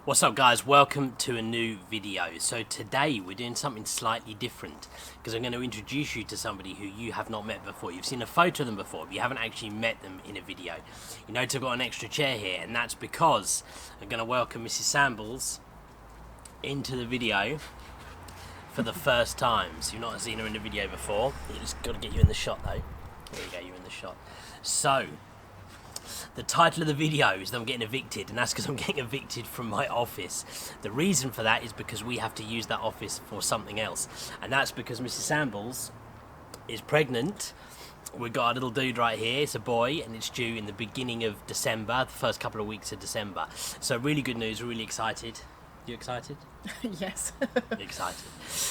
What's up guys, welcome to a new video. So today we're doing something slightly different because I'm going to introduce you to somebody who you have not met before. You've seen a photo of them before, but you haven't actually met them in a video. You notice I've got an extra chair here, and that's because I'm going to welcome Mrs. Sambles into the video for the first time. So you've not seen her in the video before. You just got to get you in the shot though. There you go, you're in the shot. So the title of the video is that I'm getting evicted, and that's because I'm getting evicted from my office. The reason for that is because we have to use that office for something else, and that's because Mrs. Sambles is pregnant. We've got a little dude right here, it's a boy, and it's due in the beginning of December, the first couple of weeks of December. So really good news, we're really excited. You excited? Yes. Excited.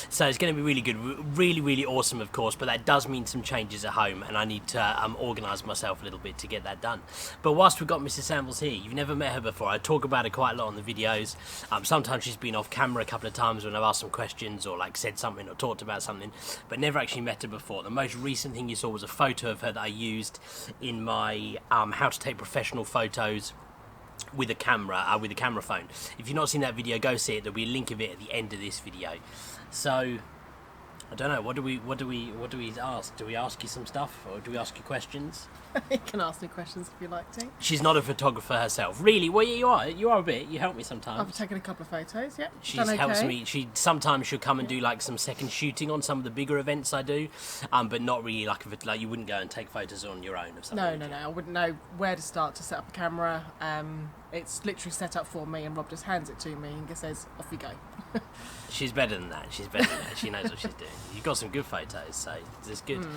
So it's going to be really good, really awesome, of course, but that does mean some changes at home, and I need to organise myself a little bit to get that done. But whilst we've got Mrs. Sambles here, you've never met her before. I talk about her quite a lot on the videos. Sometimes she's been off camera a couple of times when I've asked some questions or like said something or talked about something, but never actually met her before. The most recent thing you saw was a photo of her that I used in my how to take professional photos with a camera, phone. If you've not seen that video, go see it. There'll be a link of it at the end of this video. So I don't know, what do we ask? Do we ask you some stuff, or do we ask you questions? You can ask me questions if you like to. She's not a photographer herself, really. Well, you are a bit. You help me sometimes. I've taken a couple of photos. Yeah, she helps me. Sometimes she'll come and do like some second shooting on some of the bigger events I do, but not really like you wouldn't go and take photos on your own of something. No. I wouldn't know where to start to set up a camera. It's literally set up for me, and Rob just hands it to me and just says, "Off you go." She's better than that. She knows what she's doing. You've got some good photos, so it's good.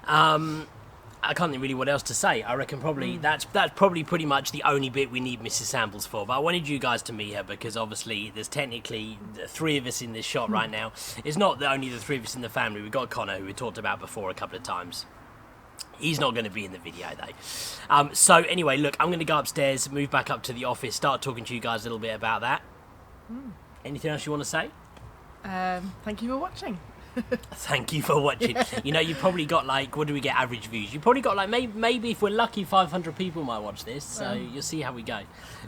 I can't think really what else to say. I reckon probably that's probably pretty much the only bit we need Mrs. Sambles for. But I wanted you guys to meet her because obviously there's technically the three of us in this shot right now. It's not only the three of us in the family. We've got Connor, who we talked about before a couple of times. He's not going to be in the video though. So anyway, look, I'm going to go upstairs, move back up to the office, start talking to you guys a little bit about that. Anything else you want to say? Thank you for watching. Thank you for watching. You know, you probably got like, what do we get average views? You probably got like, maybe if we're lucky, 500 people might watch this. So you'll see how we go.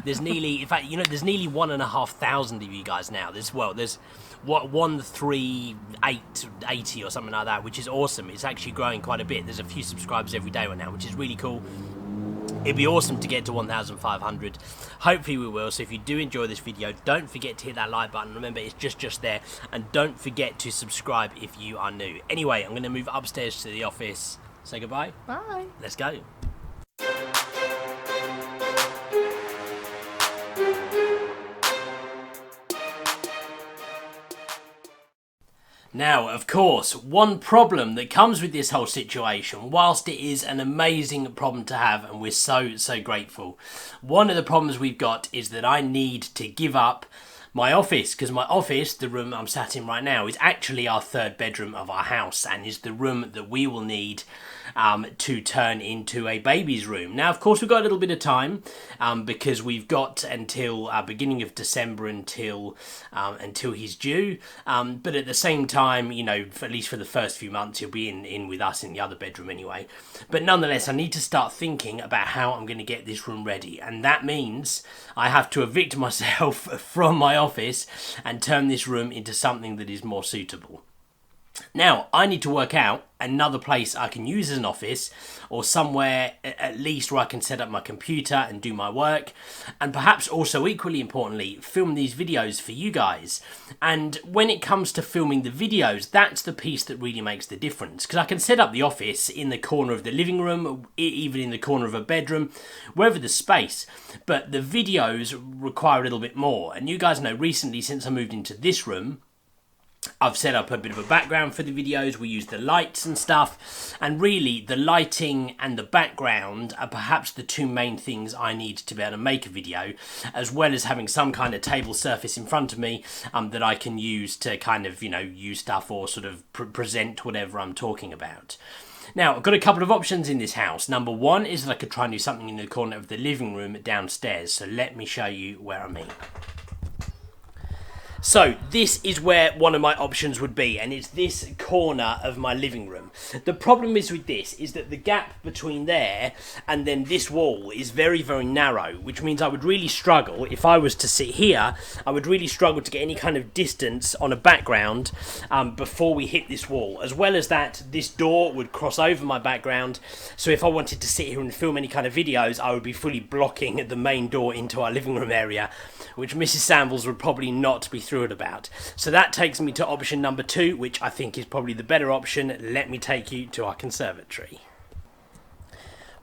There's nearly, in fact, you know, there's nearly 1,500 of you guys now. There's 13880 or something like that, which is awesome. It's actually growing quite a bit. There's a few subscribers every day right now, which is really cool. It'd be awesome to get to 1,500. Hopefully we will. So if you do enjoy this video, don't forget to hit that like button. Remember, it's just there. And don't forget to subscribe if you are new. Anyway, I'm going to move upstairs to the office. Say goodbye. Bye. Let's go. Now, of course, one problem that comes with this whole situation, whilst it is an amazing problem to have, and we're so grateful, one of the problems we've got is that I need to give up my office, because my office, the room I'm sat in right now, is actually our third bedroom of our house, and is the room that we will need to turn into a baby's room. Now, of course, we've got a little bit of time because we've got until beginning of December until he's due. But at the same time, you know, at least for the first few months, he'll be in with us in the other bedroom anyway. But nonetheless, I need to start thinking about how I'm going to get this room ready, and that means I have to evict myself from my office and turn this room into something that is more suitable. Now, I need to work out another place I can use as an office, or somewhere at least where I can set up my computer and do my work, and perhaps also equally importantly, film these videos for you guys. And when it comes to filming the videos, that's the piece that really makes the difference, because I can set up the office in the corner of the living room, even in the corner of a bedroom, wherever there's space, but the videos require a little bit more. And you guys know, recently, since I moved into this room, I've set up a bit of a background for the videos. We use the lights and stuff, and really the lighting and the background are perhaps the two main things I need to be able to make a video, as well as having some kind of table surface in front of me that I can use to kind of, you know, use stuff or sort of present whatever I'm talking about. Now, I've got a couple of options in this house. Number one is that I could try and do something in the corner of the living room downstairs, so let me show you where I mean. So this is where one of my options would be, and it's this corner of my living room. The problem is with this is that the gap between there and then this wall is very, very narrow, which means I would really struggle if I was to sit here. I would really struggle to get any kind of distance on a background before we hit this wall. As well as that, this door would cross over my background, so if I wanted to sit here and film any kind of videos, I would be fully blocking the main door into our living room area, which Mrs. Sambles would probably not be thrilled about. So that takes me to option number 2, which I think is probably the better option. Let me take you to our conservatory.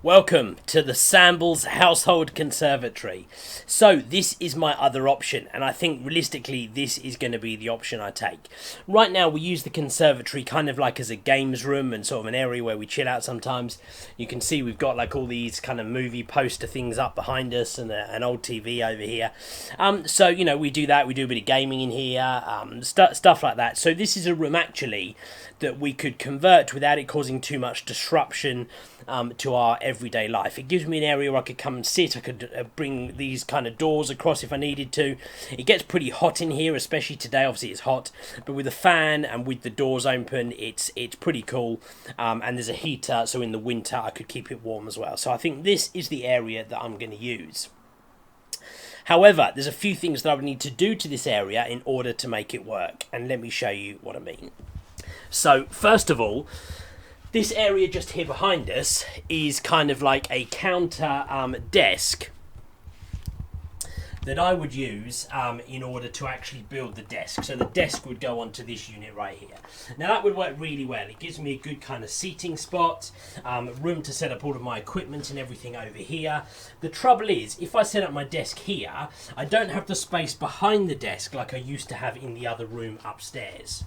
Welcome to the Sambles Household Conservatory. So this is my other option, and I think realistically this is going to be the option I take. Right now we use the conservatory kind of like as a games room and sort of an area where we chill out sometimes. You can see we've got like all these kind of movie poster things up behind us and an old TV over here. So, you know, we do that. We do a bit of gaming in here, stuff like that. So this is a room actually that we could convert without it causing too much disruption to our everyday life. It gives me an area where I could come and sit. I could bring these kind of doors across if I needed to. It gets pretty hot in here, especially today. Obviously it's hot, but with a fan and with the doors open, it's pretty cool. And there's a heater, so in the winter I could keep it warm as well. So I think this is the area that I'm going to use. However, there's a few things that I would need to do to this area in order to make it work, and let me show you what I mean. So first of all, this area just here behind us is kind of like a counter desk that I would use in order to actually build the desk. So the desk would go onto this unit right here. Now that would work really well. It gives me a good kind of seating spot, room to set up all of my equipment and everything over here. The trouble is, if I set up my desk here, I don't have the space behind the desk like I used to have in the other room upstairs.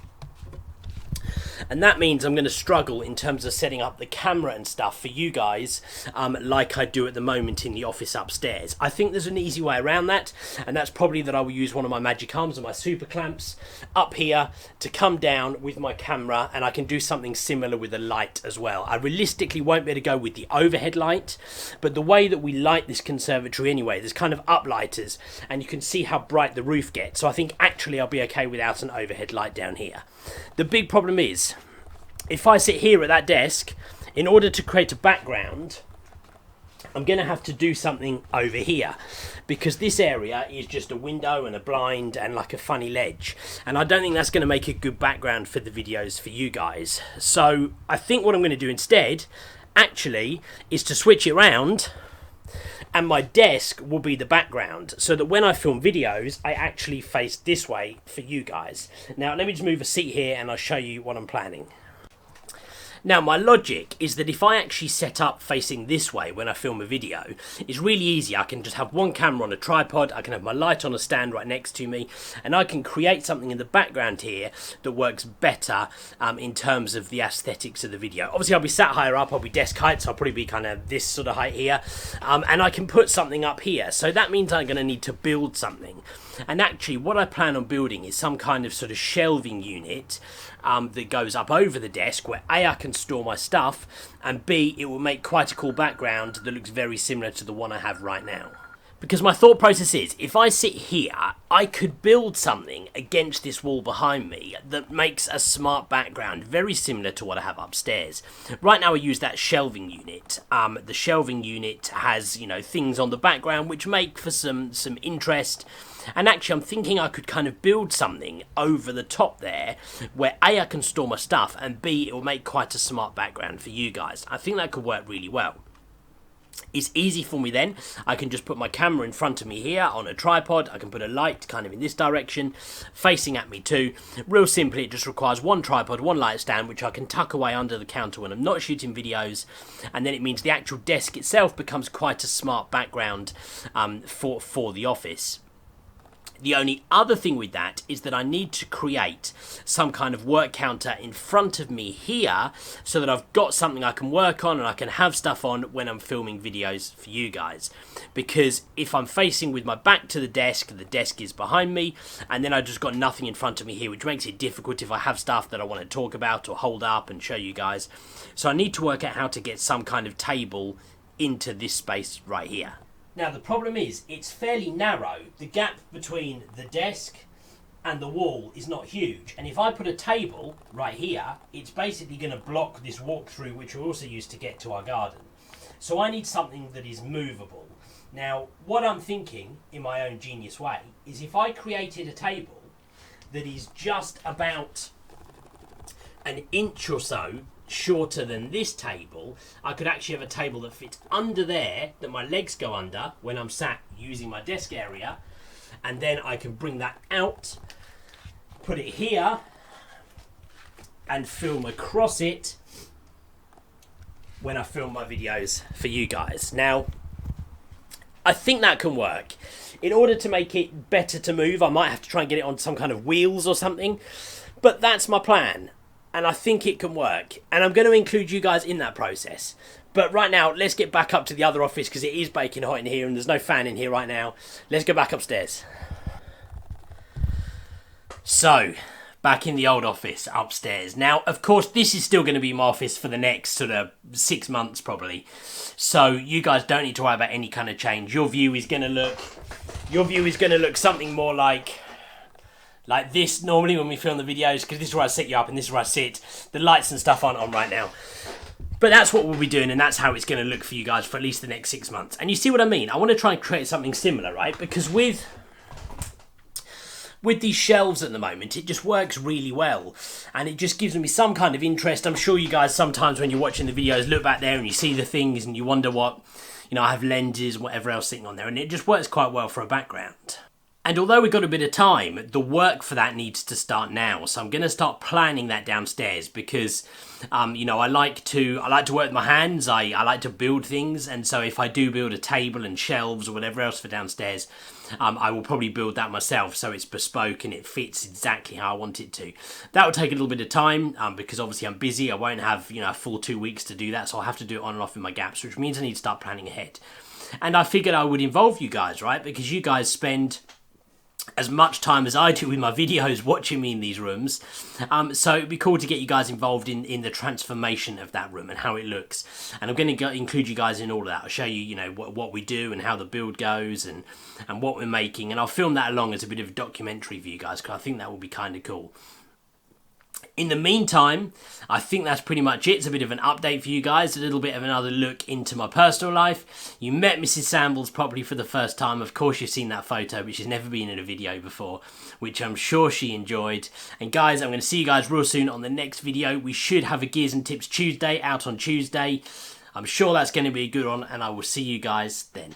And that means I'm going to struggle in terms of setting up the camera and stuff for you guys like I do at the moment in the office upstairs. I think there's an easy way around that, and that's probably that I will use one of my magic arms and my super clamps up here to come down with my camera, and I can do something similar with a light as well. I realistically won't be able to go with the overhead light, but the way that we light this conservatory anyway, there's kind of uplighters, and you can see how bright the roof gets. So I think actually I'll be okay without an overhead light down here. The big problem is, if I sit here at that desk, in order to create a background, I'm going to have to do something over here, because this area is just a window and a blind and like a funny ledge, and I don't think that's going to make a good background for the videos for you guys. So I think what I'm going to do instead actually is to switch it around, and my desk will be the background, so that when I film videos I actually face this way for you guys. Now let me just move a seat here and I'll show you what I'm planning. Now my logic is that if I actually set up facing this way when I film a video, it's really easy. I can just have one camera on a tripod, I can have my light on a stand right next to me, and I can create something in the background here that works better in terms of the aesthetics of the video. Obviously I'll be sat higher up, I'll be desk height, so I'll probably be kind of this sort of height here, and I can put something up here. So that means I'm going to need to build something. And actually what I plan on building is some kind of sort of shelving unit that goes up over the desk, where A, I can store my stuff, and B, it will make quite a cool background that looks very similar to the one I have right now. Because my thought process is, if I sit here, I could build something against this wall behind me that makes a smart background, very similar to what I have upstairs. Right now I use that shelving unit. The shelving unit has, you know, things on the background which make for some interest. And actually I'm thinking I could kind of build something over the top there where A, I can store my stuff, and B, it will make quite a smart background for you guys. I think that could work really well. It's easy for me then. I can just put my camera in front of me here on a tripod. I can put a light kind of in this direction facing at me too. Real simply, it just requires one tripod, one light stand, which I can tuck away under the counter when I'm not shooting videos, and then it means the actual desk itself becomes quite a smart background for the office. The only other thing with that is that I need to create some kind of work counter in front of me here, so that I've got something I can work on and I can have stuff on when I'm filming videos for you guys. Because if I'm facing with my back to the desk is behind me, and then I've just got nothing in front of me here, which makes it difficult if I have stuff that I want to talk about or hold up and show you guys. So I need to work out how to get some kind of table into this space right here. Now the problem is, it's fairly narrow. The gap between the desk and the wall is not huge. And if I put a table right here, it's basically going to block this walk-through, which we also use to get to our garden. So I need something that is movable. Now, what I'm thinking, in my own genius way, is if I created a table that is just about an inch or so shorter than this table, I could actually have a table that fits under there, that my legs go under when I'm sat using my desk area, and then I can bring that out, put it here, and film across it when I film my videos for you guys. Now, I think that can work. In order to make it better to move, I might have to try and get it on some kind of wheels or something, but that's my plan. And I think it can work. And I'm going to include you guys in that process. But right now, let's get back up to the other office because it is baking hot in here and there's no fan in here right now. Let's go back upstairs. So, back in the old office upstairs. Now, of course, this is still going to be my office for the next sort of 6 months probably. So you guys don't need to worry about any kind of change. Your view is going to look something more like this normally when we film the videos, because this is where I set you up and this is where I sit. The lights and stuff aren't on right now. But that's what we'll be doing, and that's how it's going to look for you guys for at least the next 6 months. And you see what I mean? I want to try and create something similar, right? Because with these shelves at the moment, it just works really well. And it just gives me some kind of interest. I'm sure you guys sometimes when you're watching the videos look back there and you see the things and you wonder what, I have lenses and whatever else sitting on there. And it just works quite well for a background. And although we've got a bit of time, the work for that needs to start now. So I'm going to start planning that downstairs because, I like to work with my hands. I like to build things. And so if I do build a table and shelves or whatever else for downstairs, I will probably build that myself so it's bespoke and it fits exactly how I want it to. That will take a little bit of time because obviously I'm busy. I won't have, a full 2 weeks to do that. So I'll have to do it on and off in my gaps, which means I need to start planning ahead. And I figured I would involve you guys, right? Because you guys spend as much time as I do with my videos watching me in these rooms. So it'd be cool to get you guys involved in the transformation of that room and how it looks. And I'm going to include you guys in all of that. I'll show you, what we do and how the build goes and what we're making. And I'll film that along as a bit of a documentary for you guys because I think that will be kind of cool. In the meantime, I think that's pretty much it. It's a bit of an update for you guys, a little bit of another look into my personal life. You met Mrs. Sambles properly for the first time. Of course, you've seen that photo, which has never been in a video before, which I'm sure she enjoyed. And guys, I'm going to see you guys real soon on the next video. We should have a Gears and Tips Tuesday out on Tuesday. I'm sure that's going to be a good one, and I will see you guys then.